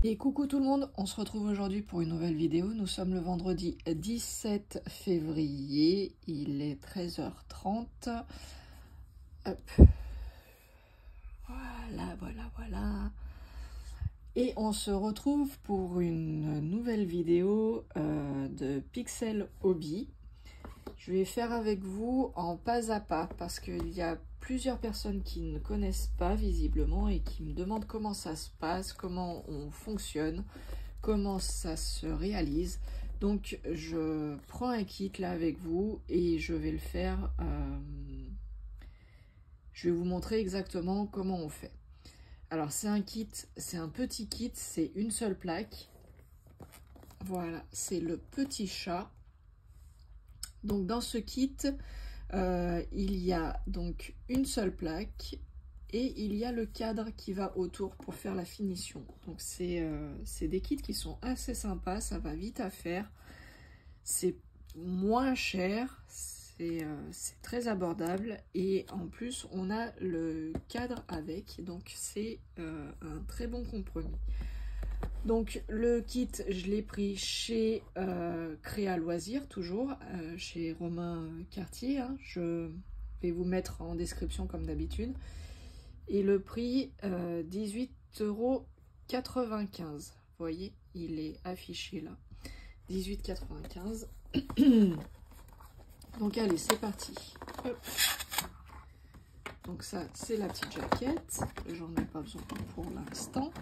Et coucou tout le monde, on se retrouve aujourd'hui pour une nouvelle vidéo. Nous sommes le vendredi 17 février, il est 13h30. Hop. Voilà. Et on se retrouve pour une nouvelle vidéo de Pixel Hobby. Je vais faire avec vous en pas à pas parce qu'il y a plusieurs personnes qui ne connaissent pas visiblement et qui me demandent comment ça se passe, comment on fonctionne, comment ça se réalise. Donc je prends un kit là avec vous et je vais le faire. Je vais vous montrer exactement comment on fait. Alors c'est un kit, c'est un petit kit, c'est une seule plaque. Voilà, c'est le petit chat. Donc dans ce kit, il y a donc une seule plaque et il y a le cadre qui va autour pour faire la finition. Donc c'est des kits qui sont assez sympas, ça va vite à faire, c'est moins cher, c'est très abordable et en plus on a le cadre avec, donc c'est un très bon compromis. Donc le kit, je l'ai pris chez Créa Loisirs, toujours, chez Romain Cartier. Hein. Je vais vous mettre en description comme d'habitude. Et le prix, 18,95 €. Vous voyez, il est affiché là. 18,95 €. Donc allez, c'est parti. Hop. Donc ça, c'est la petite jaquette. J'en ai pas besoin pour l'instant.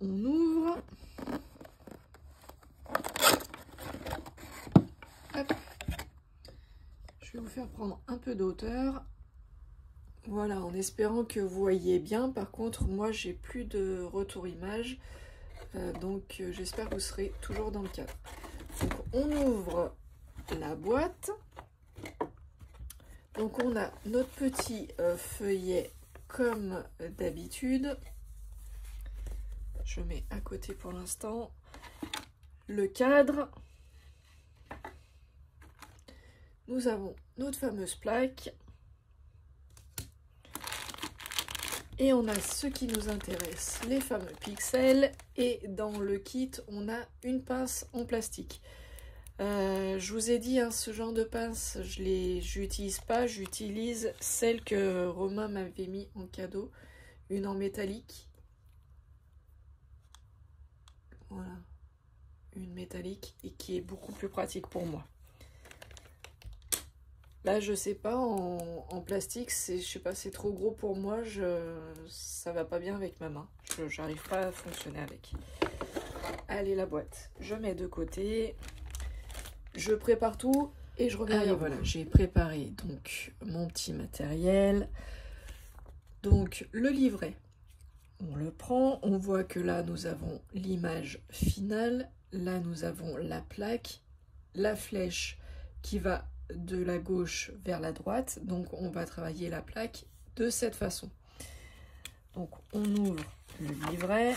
On ouvre. Hop. Je vais vous faire prendre un peu d'hauteur. Voilà, en espérant que vous voyez bien. Par contre, moi, j'ai plus de retour image. Donc, j'espère que vous serez toujours dans le cadre. Donc, on ouvre la boîte. Donc, on a notre petit feuillet comme d'habitude. Je mets à côté pour l'instant le cadre. Nous avons notre fameuse plaque. Et on a ce qui nous intéresse, les fameux pixels. Et dans le kit, on a une pince en plastique. Je vous ai dit, hein, ce genre de pince, je n'utilise pas. J'utilise celle que Romain m'avait mis en cadeau, une en métallique. Voilà, une métallique et qui est beaucoup plus pratique pour moi. Là, je sais pas, en plastique, je sais pas, c'est trop gros pour moi, ça va pas bien avec ma main. J'arrive pas à fonctionner avec. Allez, la boîte, je mets de côté, je prépare tout et je reviens. Allez, voilà, j'ai préparé donc mon petit matériel. Donc, le livret. On le prend, on voit que là nous avons l'image finale, là nous avons la plaque, la flèche qui va de la gauche vers la droite, donc on va travailler la plaque de cette façon. Donc on ouvre le livret.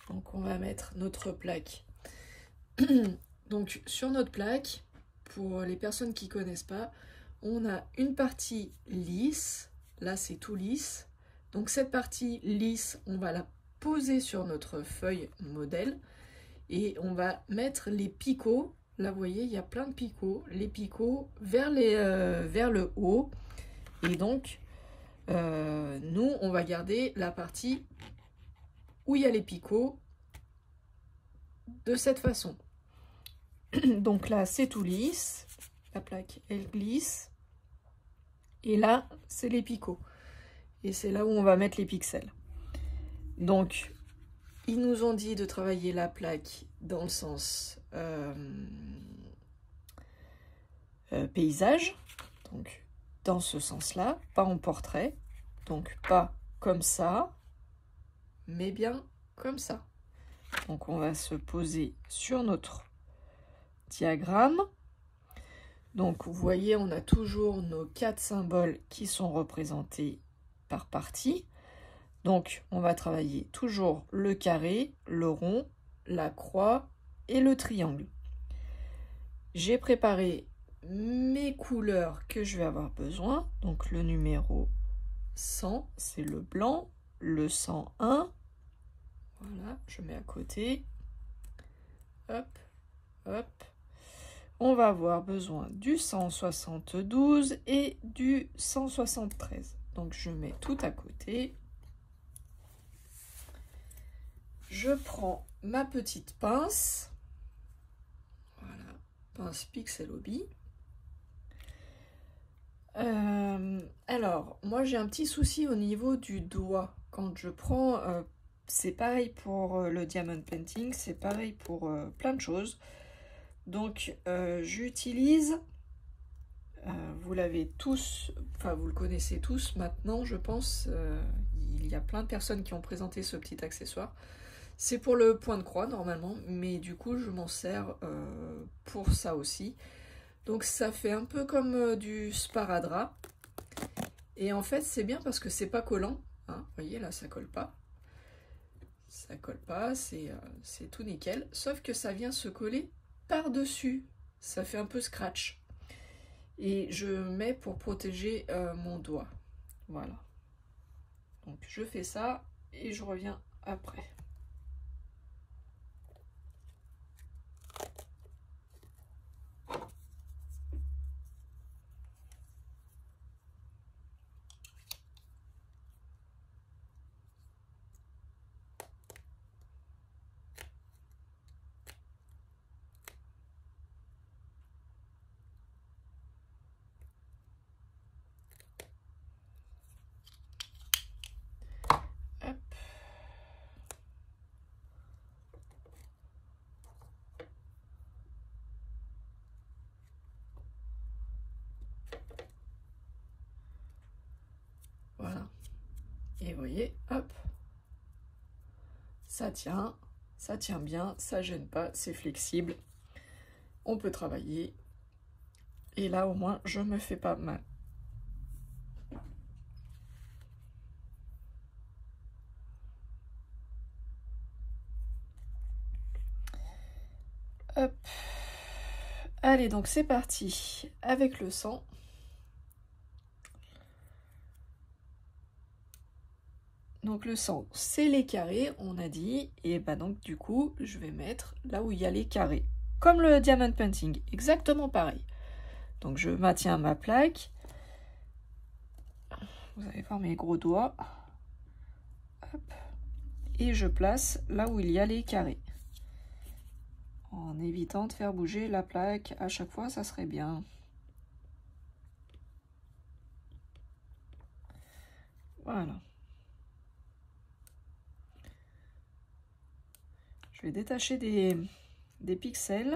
Donc on va mettre notre plaque. Donc sur notre plaque, pour les personnes qui ne connaissent pas, on a une partie lisse, là c'est tout lisse. Donc cette partie lisse, on va la poser sur notre feuille modèle et on va mettre les picots. Là vous voyez, il y a plein de picots, les picots vers le haut. Et donc nous, on va garder la partie où il y a les picots de cette façon. Donc là, c'est tout lisse. La plaque, elle glisse. Et là, c'est les picots. Et c'est là où on va mettre les pixels. Donc, ils nous ont dit de travailler la plaque dans le sens paysage. Donc, dans ce sens-là, pas en portrait. Donc, pas comme ça, mais bien comme ça. Donc, on va se poser sur notre diagramme. Donc vous voyez, on a toujours nos 4 symboles qui sont représentés par partie. Donc, on va travailler toujours le carré, le rond, la croix et le triangle. J'ai préparé mes couleurs que je vais avoir besoin. Donc, le numéro 100, c'est le blanc. Le 101, voilà, je mets à côté. Hop, hop. On va avoir besoin du 172 et du 173. Donc, je mets tout à côté. Je prends ma petite pince. Voilà, pince Pixel Hobby. Alors, moi j'ai un petit souci au niveau du doigt. Quand je prends, c'est pareil pour le diamond painting, c'est pareil pour plein de choses. Donc, j'utilise, vous l'avez tous, enfin vous le connaissez tous maintenant, je pense. Il y a plein de personnes qui ont présenté ce petit accessoire. C'est pour le point de croix normalement, mais du coup je m'en sers pour ça aussi. Donc ça fait un peu comme du sparadrap. Et en fait c'est bien parce que c'est pas collant. Hein. Vous voyez là ça colle pas. Ça colle pas, c'est tout nickel. Sauf que ça vient se coller par-dessus. Ça fait un peu scratch. Et je mets pour protéger mon doigt. Voilà. Donc je fais ça et je reviens après. Voilà. Et vous voyez, hop, ça tient bien, ça gêne pas, c'est flexible. On peut travailler. Et là, au moins, je me fais pas mal. Hop. Allez, donc c'est parti avec le 100. Donc le 100, c'est les carrés, on a dit. Et bah donc du coup, je vais mettre là où il y a les carrés. Comme le diamond painting, exactement pareil. Donc je maintiens ma plaque. Vous allez voir mes gros doigts. Hop. Et je place là où il y a les carrés. En évitant de faire bouger la plaque à chaque fois, ça serait bien. Voilà. Je vais détacher des pixels.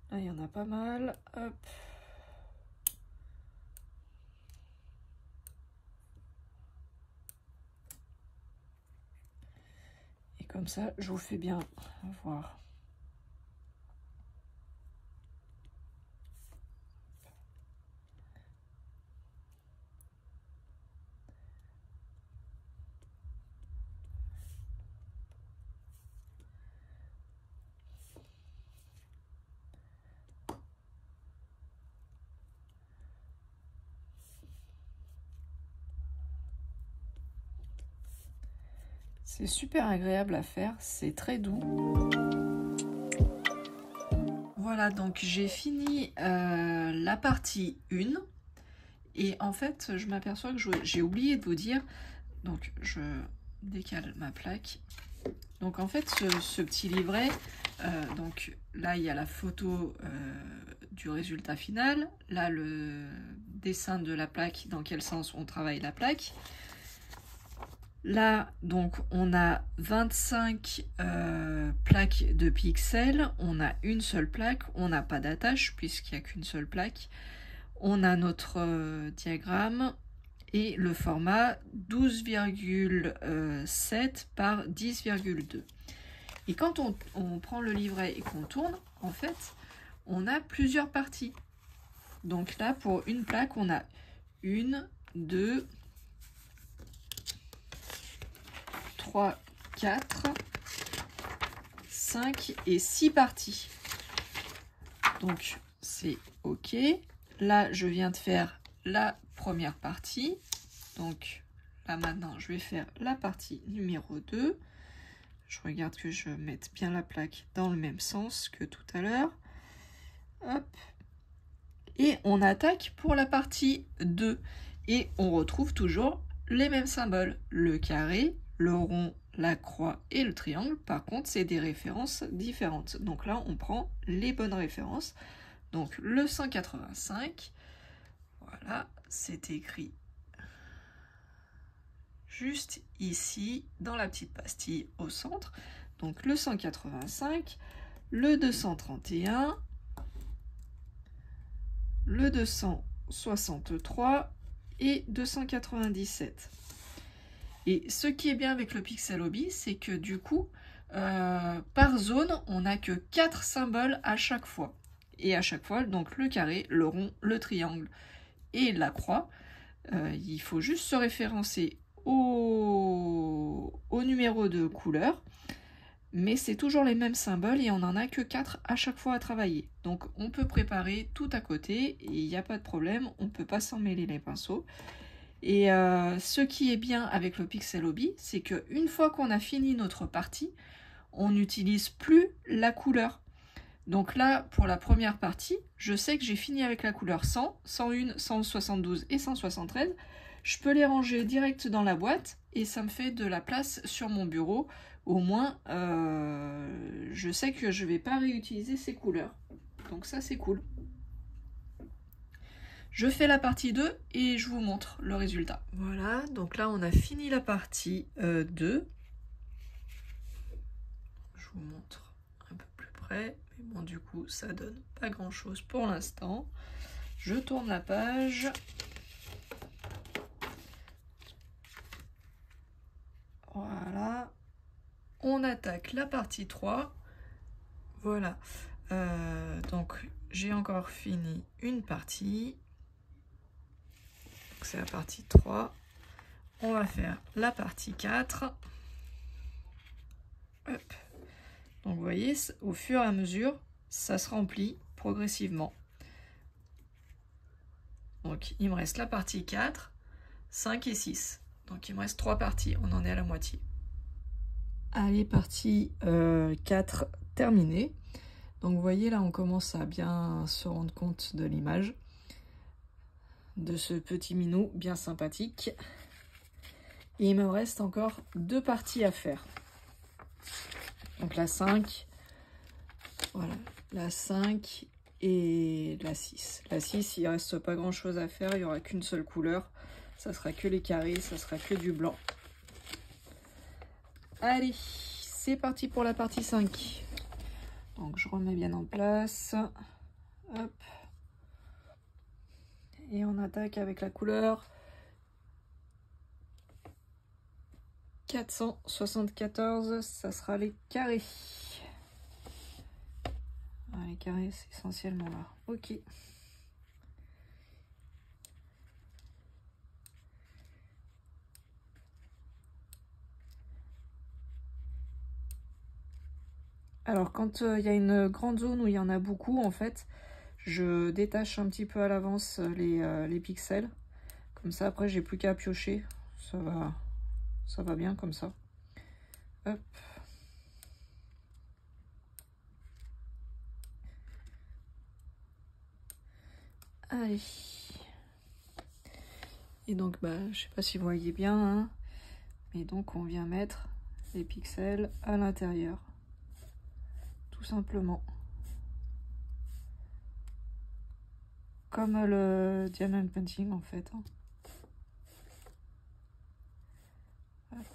Là, il y en a pas mal. Hop. Et comme ça, je vous fais bien voir. C'est super agréable à faire, c'est très doux. Voilà, donc j'ai fini la partie 1. Et en fait, je m'aperçois que j'ai oublié de vous dire. Donc, je décale ma plaque. Donc, en fait, ce petit livret, donc là, il y a la photo du résultat final. Là, le dessin de la plaque, dans quel sens on travaille la plaque. Là, donc, on a 25 plaques de pixels. On a une seule plaque. On n'a pas d'attache puisqu'il n'y a qu'une seule plaque. On a notre diagramme et le format 12,7 par 10,2. Et quand on prend le livret et qu'on tourne, en fait, on a plusieurs parties. Donc là, pour une plaque, on a 1, 2, 3, 4, 5 et 6 parties. Donc c'est OK. Là, je viens de faire la première partie. Donc là maintenant, je vais faire la partie numéro 2. Je regarde que je mette bien la plaque dans le même sens que tout à l'heure. Hop. Et on attaque pour la partie 2. Et on retrouve toujours les mêmes symboles. Le carré, le rond, la croix et le triangle. Par contre, c'est des références différentes. Donc là, on prend les bonnes références. Donc le 185, voilà, c'est écrit juste ici, dans la petite pastille au centre. Donc le 185, le 231, le 263 et 297. Et ce qui est bien avec le Pixel Hobby, c'est que du coup, par zone, on n'a que 4 symboles à chaque fois. Et à chaque fois, donc le carré, le rond, le triangle et la croix, il faut juste se référencer au numéro de couleur, mais c'est toujours les mêmes symboles et on n'en a que 4 à chaque fois à travailler. Donc on peut préparer tout à côté et il n'y a pas de problème, on ne peut pas s'en mêler les pinceaux. Et ce qui est bien avec le Pixel Hobby, c'est qu'une fois qu'on a fini notre partie, on n'utilise plus la couleur. Donc là, pour la première partie, je sais que j'ai fini avec la couleur 100, 101, 172 et 173. Je peux les ranger direct dans la boîte et ça me fait de la place sur mon bureau. Au moins, je sais que je ne vais pas réutiliser ces couleurs. Donc ça, c'est cool. Je fais la partie 2 et je vous montre le résultat. Voilà, donc là, on a fini la partie 2. Je vous montre un peu plus près. Mais bon, du coup, ça donne pas grand-chose pour l'instant. Je tourne la page. Voilà. On attaque la partie 3. Voilà. Donc, j'ai encore fini une partie. C'est la partie 3. On va faire la partie 4. Hop. Donc vous voyez, au fur et à mesure, ça se remplit progressivement. Donc il me reste la partie 4, 5 et 6. Donc il me reste 3 parties, on en est à la moitié. Allez, partie 4 terminée. Donc vous voyez là, on commence à bien se rendre compte de l'image. De ce petit minou bien sympathique. Et il me reste encore 2 parties à faire. Donc la 5, voilà, la 5 et la 6. La 6, il ne reste pas grand chose à faire, il n'y aura qu'une seule couleur. Ça sera que les carrés, ça sera que du blanc. Allez, c'est parti pour la partie 5. Donc je remets bien en place. Hop. Et on attaque avec la couleur 474, ça sera les carrés. Ah, les carrés, c'est essentiellement là. Ok. Alors, quand il y a une grande zone où il y en a beaucoup, en fait, je détache un petit peu à l'avance les pixels. Comme ça, après, j'ai plus qu'à piocher. Ça va bien comme ça. Hop. Allez. Et donc, je sais pas si vous voyez bien, hein, mais donc on vient mettre les pixels à l'intérieur. Tout simplement. Comme le diamond painting en fait. Hein. Hop.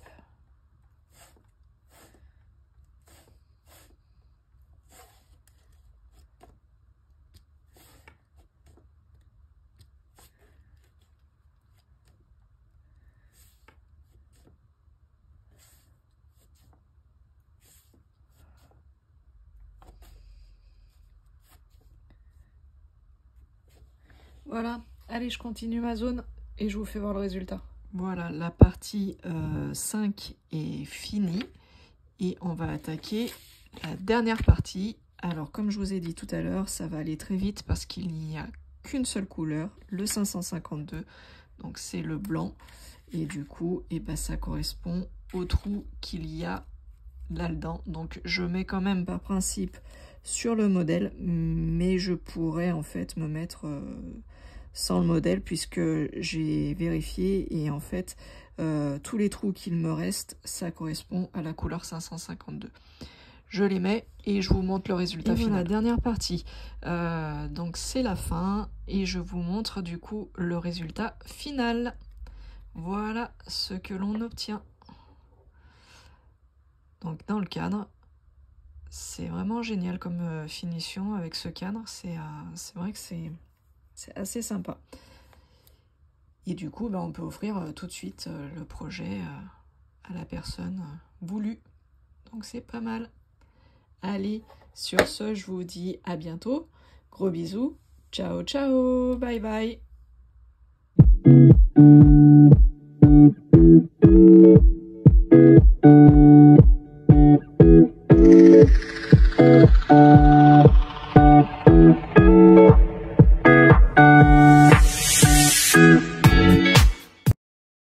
Voilà, allez, je continue ma zone. et je vous fais voir le résultat. Voilà, la partie 5 est finie et on va attaquer la dernière partie. Alors comme je vous ai dit tout à l'heure, ça va aller très vite parce qu'il n'y a qu'une seule couleur, le 552, donc c'est le blanc. Et du coup, ça correspond au trou qu'il y a là-dedans. Donc je mets quand même par principe sur le modèle, mais je pourrais en fait me mettre sans le modèle puisque j'ai vérifié et en fait tous les trous qu'il me reste, ça correspond à la couleur 552. Je les mets et je vous montre le résultat final. Voilà, dernière partie. Donc c'est la fin et je vous montre du coup le résultat final. Voilà ce que l'on obtient. Donc dans le cadre, c'est vraiment génial comme finition avec ce cadre. C'est vrai que c'est assez sympa. Et du coup, on peut offrir tout de suite le projet à la personne voulue. Donc c'est pas mal. Allez, sur ce, je vous dis à bientôt. Gros bisous. Ciao, ciao. Bye bye.